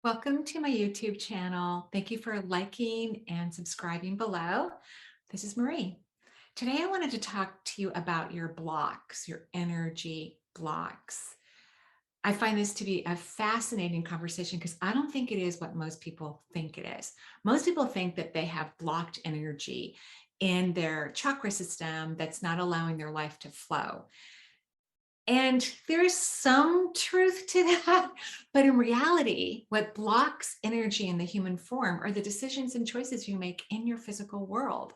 Welcome to my YouTube channel. Thank you for liking and subscribing below. This is Marie. Today I wanted to talk to you about your blocks, your energy blocks. I find this to be a fascinating conversation because I don't think it is what most people think it is. Most people think that they have blocked energy in their chakra system that's not allowing their life to flow. And there's some truth to that. But in reality, what blocks energy in the human form are the decisions and choices you make in your physical world.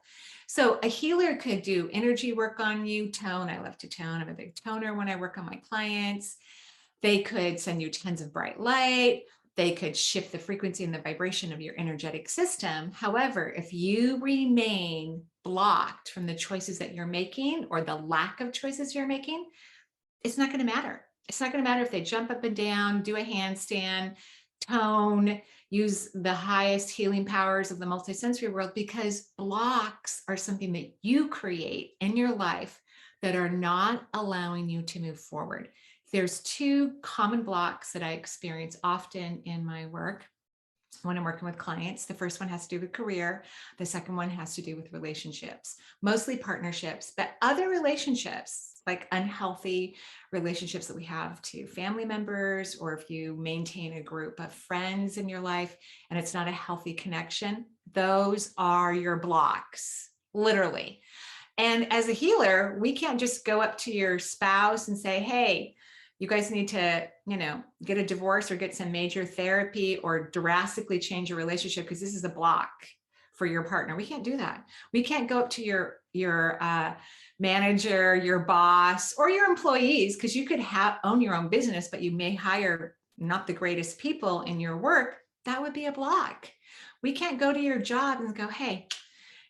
So a healer could do energy work on you, tone. I love to tone. I'm a big toner when I work on my clients. They could send you tons of bright light. They could shift the frequency and the vibration of your energetic system. However, if you remain blocked from the choices that you're making or the lack of choices you're making, it's not going to matter. It's not going to matter if they jump up and down, do a handstand, tone, use the highest healing powers of the multisensory world, because blocks are something that you create in your life that are not allowing you to move forward. There's two common blocks that I experience often in my work when I'm working with clients. The first one has to do with career. The second one has to do with relationships, mostly partnerships, but other relationships like unhealthy relationships that we have to family members, or if you maintain a group of friends in your life and it's not a healthy connection, those are your blocks, literally. And as a healer, we can't just go up to your spouse and say, hey, you guys need to, get a divorce or get some major therapy or drastically change your relationship because this is a block for your partner. We can't do that. We can't go up to your manager, your boss, or your employees, because you could own your own business, but you may hire not the greatest people in your work. That would be a block. We can't go to your job and go, hey,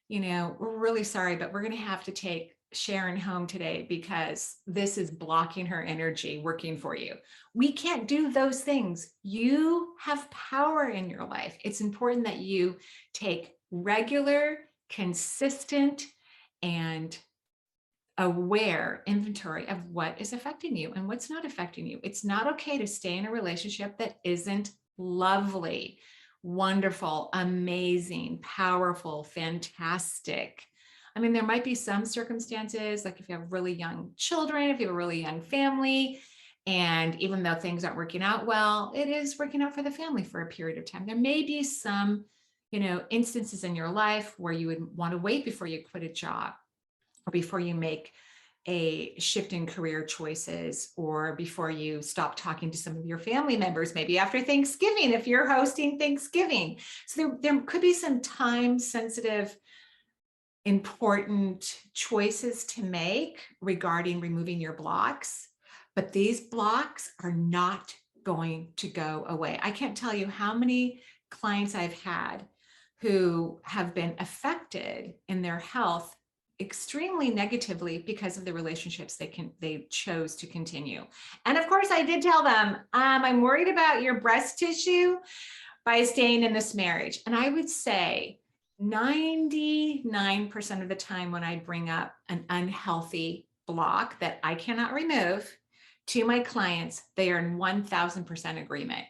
we're really sorry, but we're going to have to take Sharon home today because this is blocking her energy working for you. We can't do those things. You have power in your life. It's important that you take regular, consistent, and aware inventory of what is affecting you and what's not affecting you. It's not okay to stay in a relationship that isn't lovely, wonderful, amazing, powerful, fantastic. I mean, there might be some circumstances, like if you have really young children, if you have a really young family, and even though things aren't working out well, it is working out for the family for a period of time. There may be some, instances in your life where you would want to wait before you quit a job, or before you make a shift in career choices, or before you stop talking to some of your family members, maybe after Thanksgiving, if you're hosting Thanksgiving. So there could be some time sensitive, important choices to make regarding removing your blocks, but these blocks are not going to go away. I can't tell you how many clients I've had who have been affected in their health extremely negatively because of the relationships they chose to continue. And of course, I did tell them, I'm worried about your breast tissue by staying in this marriage. And I would say 99% of the time when I bring up an unhealthy block that I cannot remove to my clients, they are in 1000% agreement.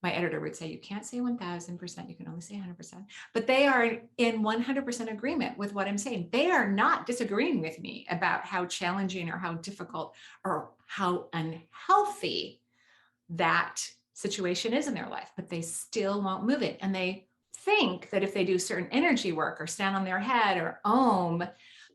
My editor would say, you can't say 1000%, you can only say 100%, but they are in 100% agreement with what I'm saying. They are not disagreeing with me about how challenging or how difficult or how unhealthy that situation is in their life, but they still won't move it. And they think that if they do certain energy work or stand on their head or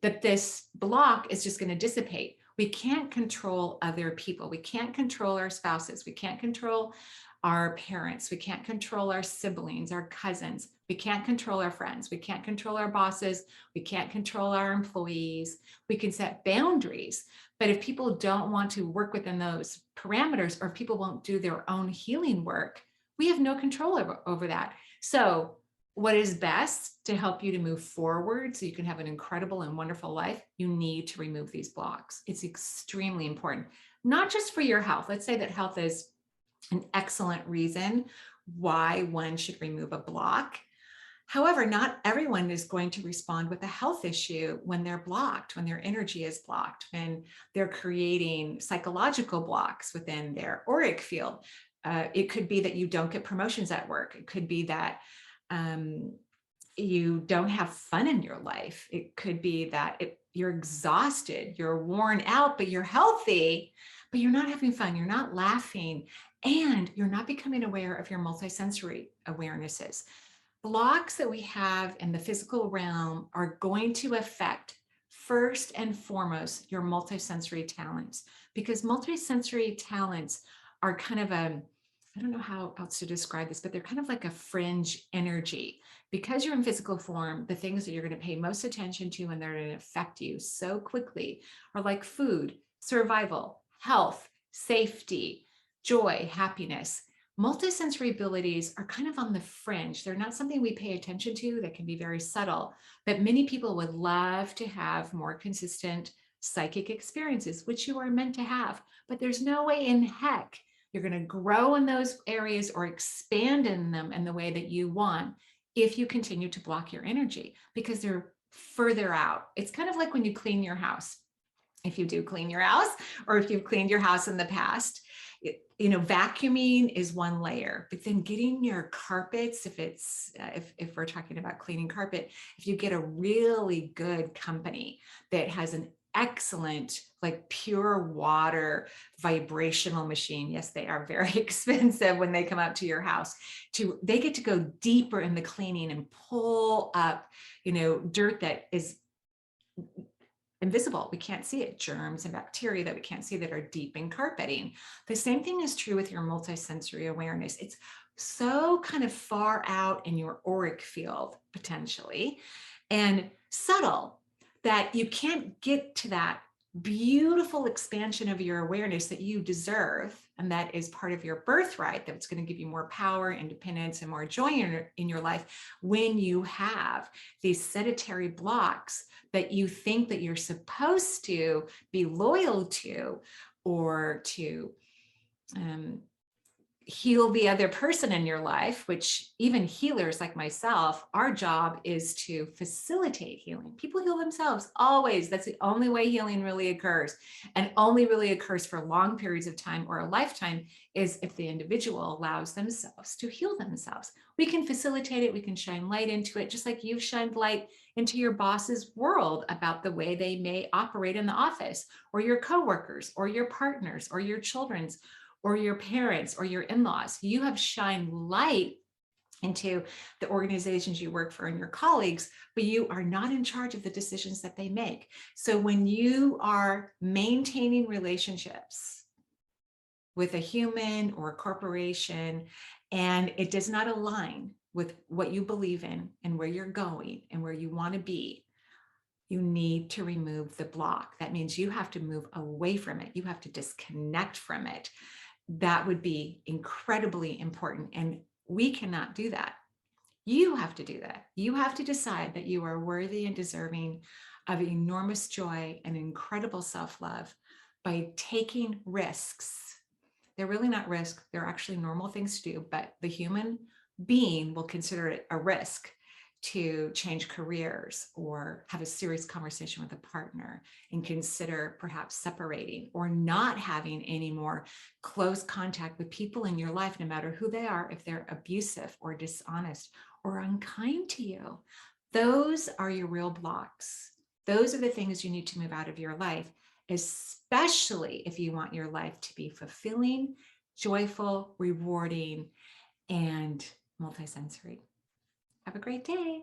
that this block is just going to dissipate. We can't control other people. We can't control our spouses. We can't control our parents. We can't control our siblings, our cousins. We can't control our friends. We can't control our bosses. We can't control our employees. We can set boundaries. But if people don't want to work within those parameters, or if people won't do their own healing work, we have no control over that. So what is best to help you to move forward so you can have an incredible and wonderful life? You need to remove these blocks. It's extremely important, not just for your health. Let's say that health is an excellent reason why one should remove a block. However, not everyone is going to respond with a health issue when they're blocked, when their energy is blocked, when they're creating psychological blocks within their auric field. It could be that you don't get promotions at work. It could be that you don't have fun in your life. It could be that you're exhausted, you're worn out, but you're healthy, but you're not having fun, you're not laughing, and you're not becoming aware of your multisensory awarenesses. Blocks that we have in the physical realm are going to affect, first and foremost, your multisensory talents, because multisensory talents are kind of I don't know how else to describe this, but they're kind of like a fringe energy. Because you're in physical form, the things that you're going to pay most attention to and they're going to affect you so quickly are like food, survival, health, safety, joy, happiness. Multisensory abilities are kind of on the fringe. They're not something we pay attention to. That can be very subtle, but many people would love to have more consistent psychic experiences, which you are meant to have. But there's no way in heck you're going to grow in those areas or expand in them in the way that you want if you continue to block your energy, because they're further out. It's kind of like when you clean your house. If you do clean your house, or if you've cleaned your house in the past, vacuuming is one layer, but then getting your carpets, if we're talking about cleaning carpet, if you get a really good company that has an excellent, like pure water vibrational machine. Yes, they are very expensive when they come out to your house. They get to go deeper in the cleaning and pull up, dirt that is invisible. We can't see it, germs and bacteria that we can't see that are deep in carpeting. The same thing is true with your multisensory awareness. It's so kind of far out in your auric field, potentially, and subtle that you can't get to that beautiful expansion of your awareness that you deserve. And that is part of your birthright, that's going to give you more power, independence, and more joy in your life when you have these sedentary blocks that you think that you're supposed to be loyal to, or to heal the other person in your life, which even healers like myself, our job is to facilitate healing. People heal themselves always. That's the only way healing really occurs, and only really occurs for long periods of time or a lifetime is if the individual allows themselves to heal themselves. We can facilitate it. We can shine light into it, just like you've shined light into your boss's world about the way they may operate in the office, or your coworkers, or your partners, or your children's, or your parents, or your in-laws. You have shined light into the organizations you work for and your colleagues, but you are not in charge of the decisions that they make. So when you are maintaining relationships with a human or a corporation, and it does not align with what you believe in and where you're going and where you want to be, you need to remove the block. That means you have to move away from it. You have to disconnect from it. That would be incredibly important. And we cannot do that. You have to do that. You have to decide that you are worthy and deserving of enormous joy and incredible self-love by taking risks. They're really not risks. They're actually normal things to do, but the human being will consider it a risk to change careers or have a serious conversation with a partner and consider perhaps separating or not having any more close contact with people in your life, no matter who they are, if they're abusive or dishonest or unkind to you. Those are your real blocks. Those are the things you need to move out of your life, especially if you want your life to be fulfilling, joyful, rewarding, and multisensory. Have a great day.